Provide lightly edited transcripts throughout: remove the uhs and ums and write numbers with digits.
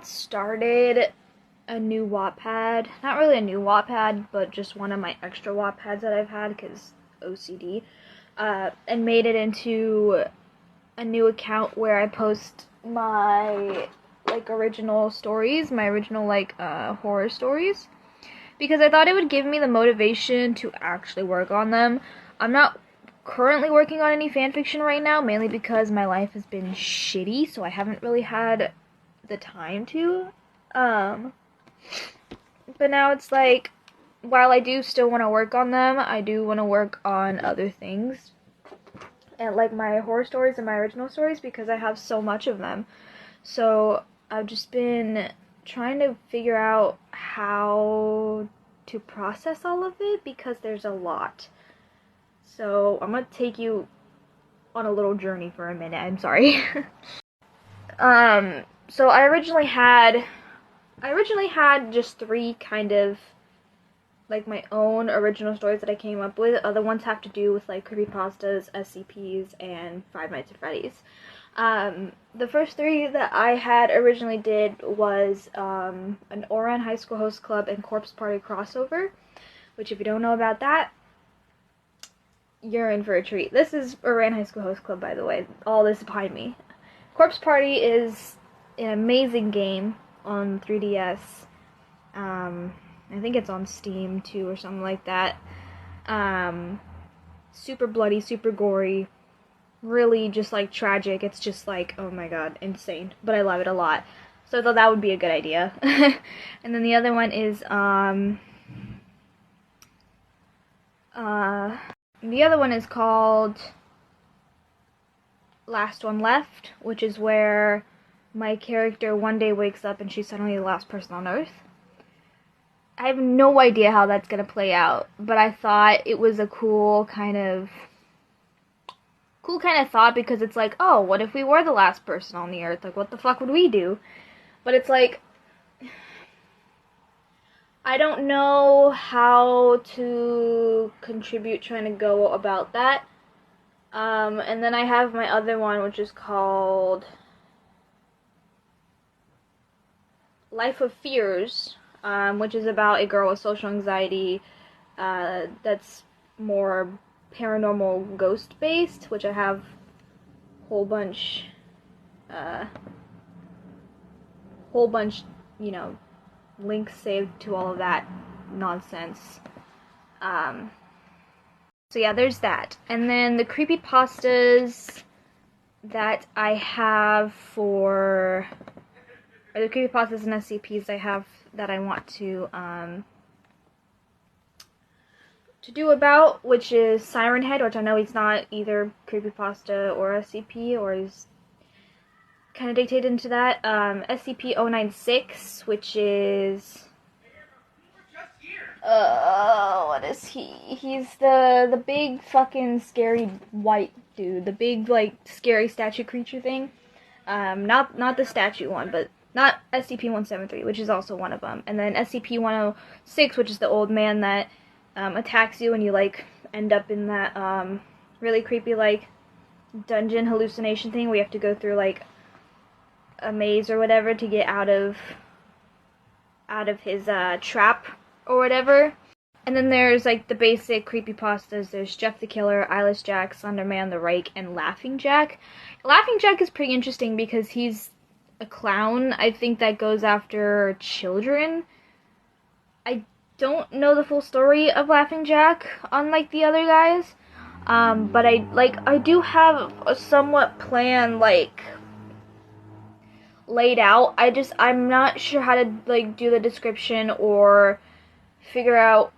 started a new Wattpad. Not really a new Wattpad, but just one of my extra Wattpads that I've had because OCD. And made it into a new account where I post my original stories, my original horror stories, because I thought it would give me the motivation to actually work on them. I'm not currently working on any fanfiction right now, mainly because my life has been shitty, so I haven't really had the time to. But now it's like, while I do still want to work on them, I do want to work on other things. And like my horror stories and my original stories, because I have so much of them. So I've just been trying to figure out how to process all of it, because there's a lot. So I'm gonna take you on a little journey for a minute. I'm sorry. So I originally had just 3 kind of my own original stories that I came up with. Other ones have to do with creepypastas, SCPs, and Five Nights at Freddy's. The first 3 that I had originally did was an Oran High School Host Club and Corpse Party crossover, which if you don't know about that, you're in for a treat. This is Oran High School Host Club, by the way. All this behind me. Corpse Party is an amazing game on 3DS. I think it's on Steam too or something like that. Super bloody, super gory, really just tragic. It's just oh my god, insane. But I love it a lot. So I thought that would be a good idea. And then the other one is called Last One Left, which is where my character one day wakes up and she's suddenly the last person on Earth. I have no idea how that's gonna play out, but I thought it was a cool kind of thought, because it's oh, what if we were the last person on the Earth? What the fuck would we do? But it's I don't know how to contribute trying to go about that. And then I have my other one, which is called Life of Fears, which is about a girl with social anxiety, that's more paranormal ghost based, which I have a whole bunch, links saved to all of that nonsense. So yeah, there's that. And then the creepypastas that I have the creepypastas and SCPs I have that I want to do about, which is Siren Head, which I know he's not either creepypasta or SCP, or is kind of dictated into that. SCP-096, which is what is he? He's the big fucking scary white dude, the big scary statue creature thing. Not the statue one, but not SCP-173, which is also one of them. And then SCP-106, which is the old man that attacks you and you end up in that really creepy dungeon hallucination thing where you have to go through a maze or whatever to get out of his trap or whatever. And then there's the basic creepypastas. There's Jeff the Killer, Eyeless Jack, Slenderman, the Rake, and Laughing Jack. Laughing Jack is pretty interesting because he's a clown, I think, that goes after children. I don't know the full story of Laughing Jack, unlike the other guys. But I do have a somewhat plan laid out. I'm not sure how to do the description or figure out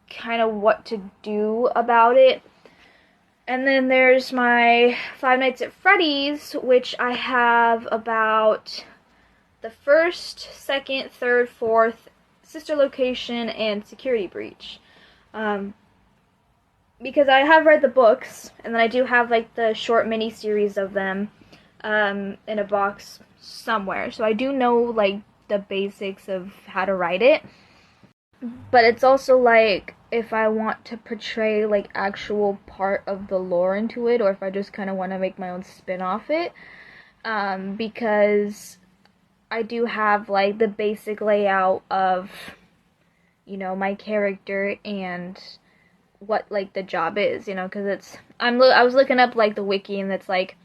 kind of what to do about it. And then there's my Five Nights at Freddy's, which I have about the 1st, 2nd, 3rd, 4th, sister location, and security breach. Because I have read the books, and then I do have the short mini series of them in a box somewhere. So I do know the basics of how to write it. But it's also if I want to portray actual part of the lore into it, or if I just kind of want to make my own spin off it, because I do have like the basic layout of, you know, my character and what like the job is, you know, because it's I was looking up like the wiki, and it's like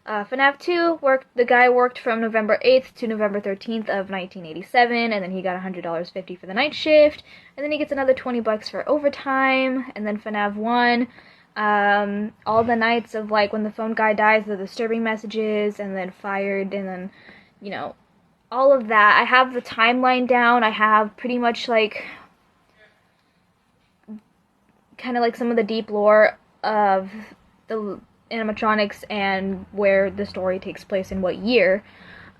FNAF 2 the guy worked from November 8th to November 13th of 1987, and then he got $100.50 for the night shift, and then he gets another $20 for overtime. And then FNAF 1, all the nights of like when the phone guy dies, the disturbing messages, and then fired, and then, you know, all of that. I have the timeline down. I have pretty much like kind of like some of the deep lore of the animatronics and where the story takes place in what year,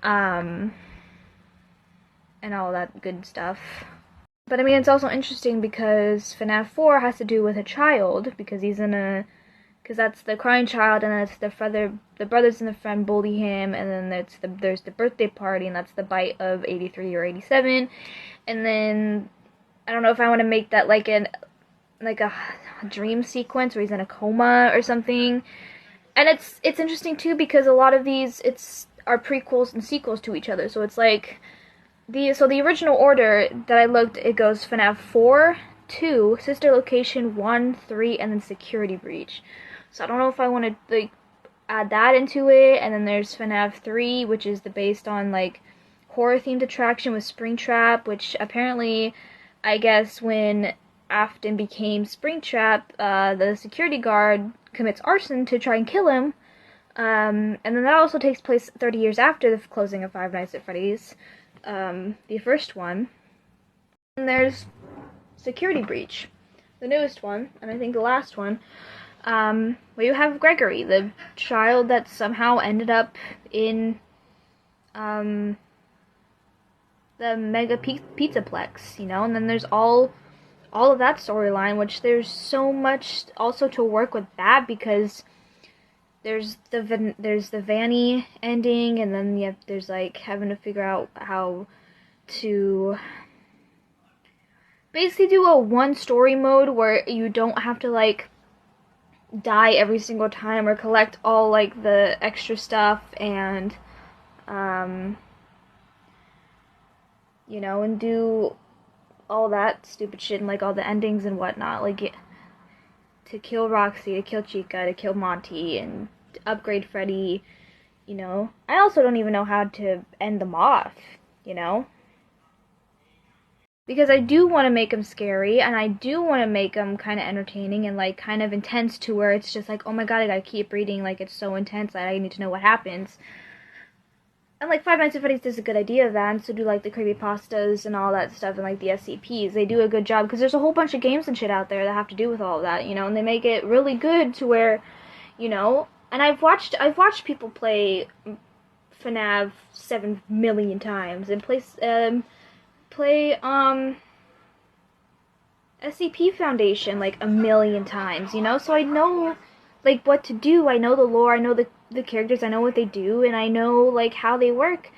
and all that good stuff. But I mean, it's also interesting because FNAF 4 has to do with a child, because because that's the crying child, and then it's the brothers and the friend bully him, and then there's the birthday party, and that's the bite of 83 or 87, and then I don't know if I want to make that like a dream sequence where he's in a coma or something. And it's interesting too, because a lot of these are prequels and sequels to each other. So it's like the original order that I looked, it goes FNAF 4, 2, Sister Location 1, 3, and then Security Breach. So I don't know if I want to like add that into it. And then there's FNAF 3, which is based on like horror themed attraction with Springtrap, which apparently, I guess when Afton became Springtrap, the security guard commits arson to try and kill him, and then that also takes place 30 years after the closing of Five Nights at Freddy's, the first one. And there's Security Breach, the newest one, and I think the last one, where you have Gregory, the child that somehow ended up in the Mega Pizzaplex, you know. And then there's all of that storyline, which there's so much also to work with that, because there's the Vanny ending, and then there's like having to figure out how to basically do a one story mode where you don't have to like die every single time or collect all like the extra stuff, and you know, and do all that stupid shit and like all the endings and whatnot, like to kill Roxy, to kill Chica, to kill Monty, and to upgrade Freddy, you know. I also don't even know how to end them off, you know, because I do want to make them scary, and I do want to make them kind of entertaining and like kind of intense, to where it's just like, oh my god, I gotta keep reading, like it's so intense that I need to know what happens. And like Five Nights at Freddy's does a good idea of that, and so do like the creepypastas and all that stuff, and like the SCPs. They do a good job, because there's a whole bunch of games and shit out there that have to do with all of that, you know, and they make it really good to where, you know. And I've watched people play FNAF 7 million times, and play SCP Foundation like a million times, you know. So I know like what to do. I know the lore. I know the characters. I know what they do, and I know like how they work.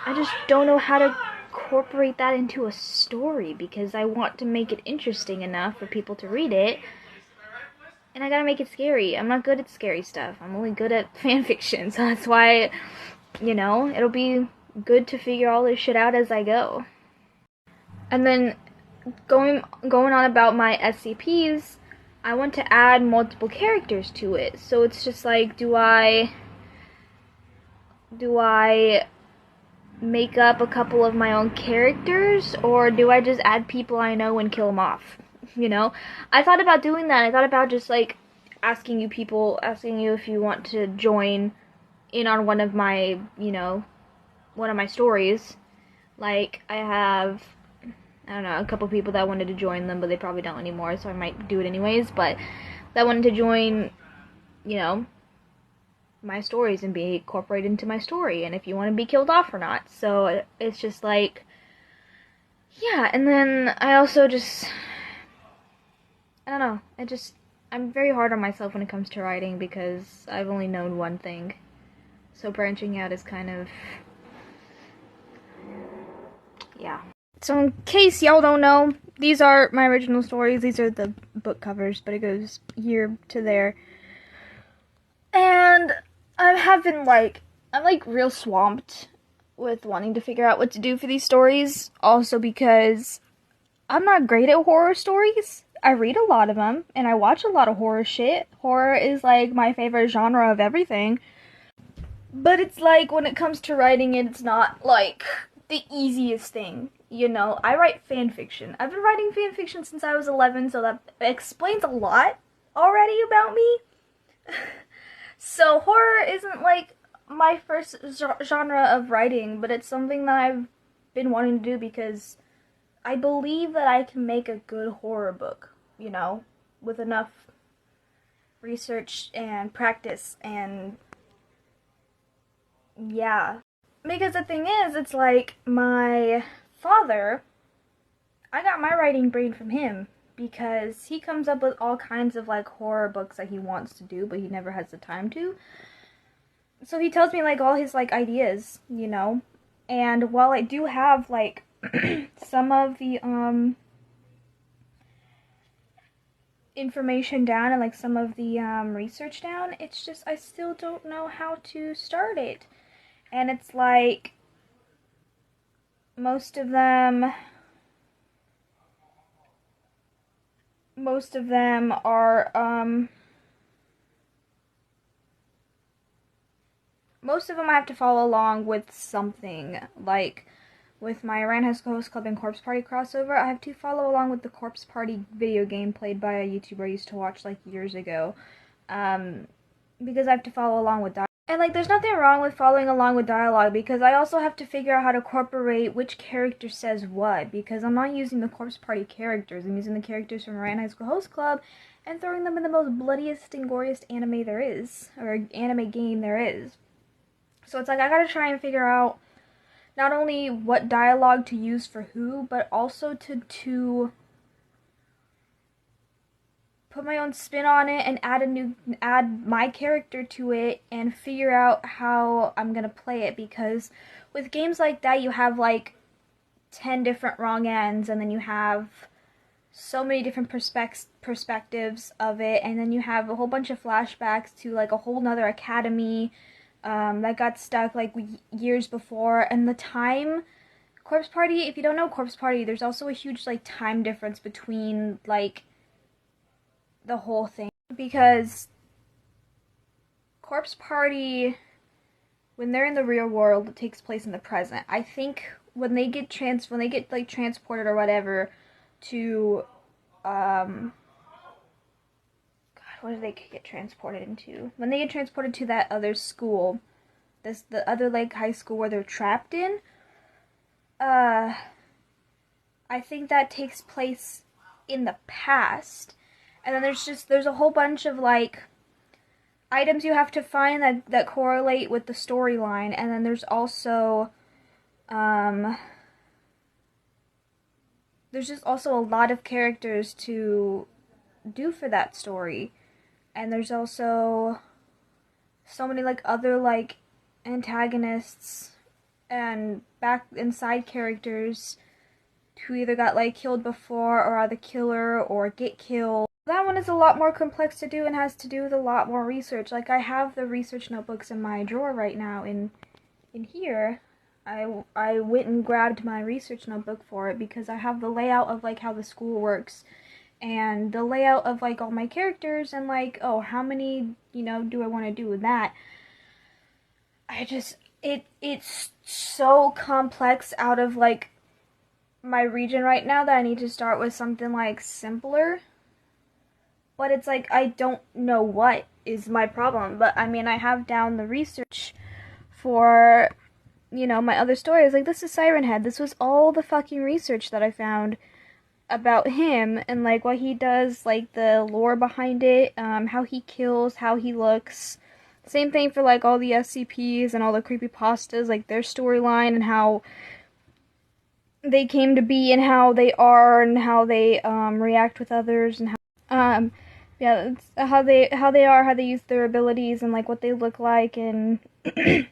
I just don't know how to incorporate that into a story, because I want to make it interesting enough for people to read it, and I gotta make it scary. I'm not good at scary stuff. I'm only good at fanfiction, so that's why, you know, it'll be good to figure all this shit out as I go. And then going on about my SCPs, I want to add multiple characters to it. So it's just like, do I make up a couple of my own characters, or do I just add people I know and kill them off? You know, I thought about doing that. I thought about just like asking you if you want to join in on one of my, you know, one of my stories. Like I have, I don't know, a couple people that wanted to join them, but they probably don't anymore, so I might do it anyways, but that wanted to join, you know, my stories and be incorporated into my story, and if you want to be killed off or not. So it's just like, yeah. And then I also just, I don't know, I'm very hard on myself when it comes to writing, because I've only known one thing, so branching out is kind of, yeah. So in case y'all don't know, these are my original stories. These are the book covers, but it goes here to there. And I have been like, I'm like real swamped with wanting to figure out what to do for these stories. Also because I'm not great at horror stories. I read a lot of them, and I watch a lot of horror shit. Horror is like my favorite genre of everything. But it's like when it comes to writing it, it's not like the easiest thing. You know, I write fan fiction. I've been writing fan fiction since I was 11, so that explains a lot already about me. So horror isn't like my first genre of writing, but it's something that I've been wanting to do because I believe that I can make a good horror book, you know, with enough research and practice and yeah. Because the thing is, it's like my father, I got my writing brain from him because he comes up with all kinds of like horror books that he wants to do, but he never has the time to. So he tells me like all his like ideas, you know. And while I do have like some of the information down and like some of the research down, it's just I still don't know how to start it. And it's like most of them are most of them I have to follow along with something. Like with my Rant Host Club and Corpse Party crossover, I have to follow along with the Corpse Party video game played by a YouTuber I used to watch like years ago. Because I have to follow along with that. And like there's nothing wrong with following along with dialogue because I also have to figure out how to incorporate which character says what because I'm not using the Corpse Party characters. I'm using the characters from Rant High School Host Club and throwing them in the most bloodiest and goriest anime there is, or anime game there is. So it's like I gotta try and figure out not only what dialogue to use for who, but also to put my own spin on it and add my character to it and figure out how I'm gonna play it because with games like that you have like 10 different wrong ends and then you have so many different perspectives of it and then you have a whole bunch of flashbacks to like a whole nother academy that got stuck like years before and the time Corpse Party, if you don't know Corpse Party, there's also a huge like time difference between like the whole thing because Corpse Party when they're in the real world it takes place in the present. I think when they get like transported or whatever to God, what do they get transported into? When they get transported to that other school, the other like high school where they're trapped in, I think that takes place in the past. And then there's a whole bunch of like items you have to find that correlate with the storyline, and then there's also there's just also a lot of characters to do for that story. And there's also so many like other like antagonists and side characters who either got like killed before or are the killer or get killed. That one is a lot more complex to do and has to do with a lot more research. Like I have the research notebooks in my drawer right now in here. I went and grabbed my research notebook for it because I have the layout of like how the school works and the layout of like all my characters and like, oh, how many, you know, do I want to do with that? It's so complex out of like my region right now that I need to start with something like simpler. But it's like I don't know what is my problem. But I mean I have down the research for, you know, my other stories. Like this is Siren Head. This was all the fucking research that I found about him and like what he does, like the lore behind it, how he kills, how he looks. Same thing for like all the SCPs and all the creepypastas, like their storyline and how they came to be and how they are and how they react with others and how yeah, it's how they are, how they use their abilities and like what they look like and kind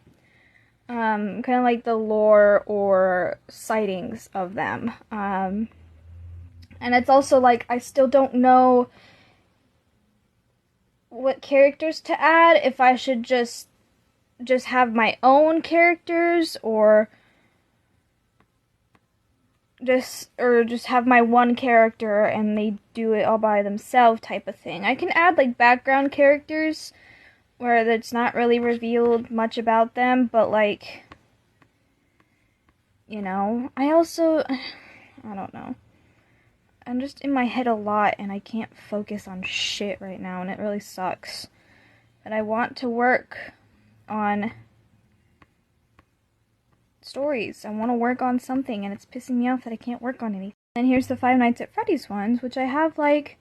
of like the lore or sightings of them. And it's also like I still don't know what characters to add, if I should just just have my own characters, or just have my one character and they do it all by themselves type of thing. I can add like background characters where it's not really revealed much about them, but like, you know, I don't know. I'm just in my head a lot and I can't focus on shit right now and it really sucks. But I want to work on stories. I want to work on something and it's pissing me off that I can't work on anything. And here's the Five Nights at Freddy's ones, which I have like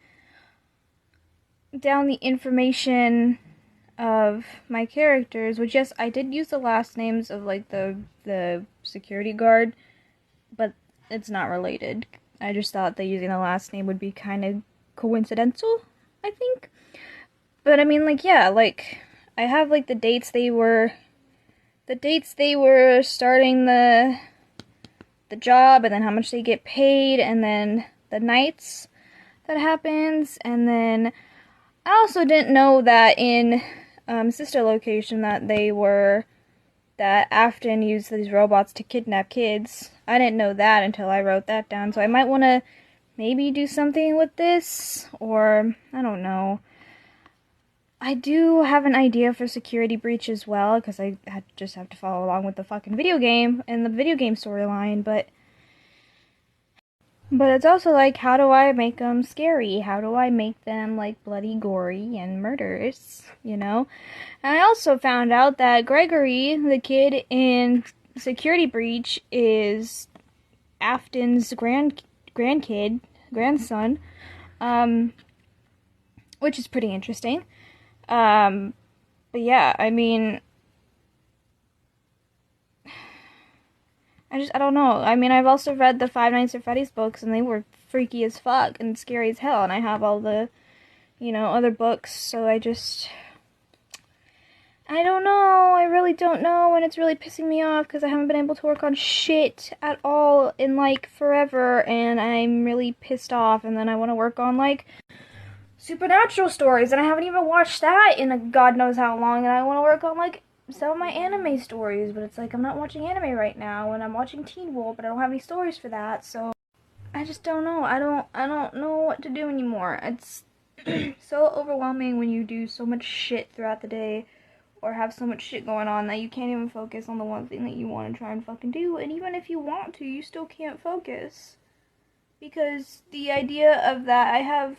down the information of my characters, which yes, I did use the last names of like the security guard, but it's not related. I just thought that using the last name would be kind of coincidental, I think. But I mean, like, yeah, like I have like the dates they were starting the job, and then how much they get paid, and then the nights that happens, and then I also didn't know that in sister location that Afton used these robots to kidnap kids. I didn't know that until I wrote that down, so I might want to maybe do something with this, or I don't know. I do have an idea for Security Breach as well, because I just have to follow along with the fucking video game and the video game storyline, but it's also like, how do I make them scary? How do I make them like bloody, gory, and murderous, you know? And I also found out that Gregory, the kid in Security Breach, is Afton's grandson, which is pretty interesting. But yeah, I mean, I don't know. I mean, I've also read the Five Nights at Freddy's books, and they were freaky as fuck and scary as hell, and I have all the, you know, other books, so I don't know. I really don't know, and it's really pissing me off, because I haven't been able to work on shit at all in, like, forever, and I'm really pissed off, and then I want to work on, like, supernatural stories, and I haven't even watched that in a god knows how long, and I want to work on, like, some of my anime stories, but it's like, I'm not watching anime right now, and I'm watching Teen Wolf, but I don't have any stories for that, so I just don't know. I don't know what to do anymore. It's so overwhelming when you do so much shit throughout the day, or have so much shit going on, that you can't even focus on the one thing that you want to try and fucking do, and even if you want to, you still can't focus, because the idea of that, I have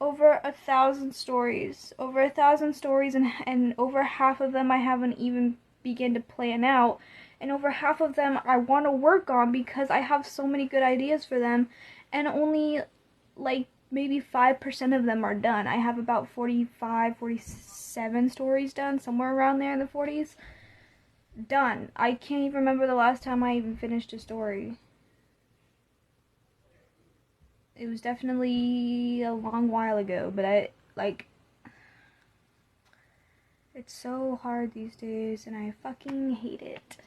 over 1,000 stories, and over half of them I haven't even begun to plan out, and over half of them I want to work on because I have so many good ideas for them, and only like maybe 5% of them are done. I have about 45, 47 stories done, somewhere around there in the 40s, done. I can't even remember the last time I even finished a story. It was definitely a long while ago, but it's so hard these days, and I fucking hate it.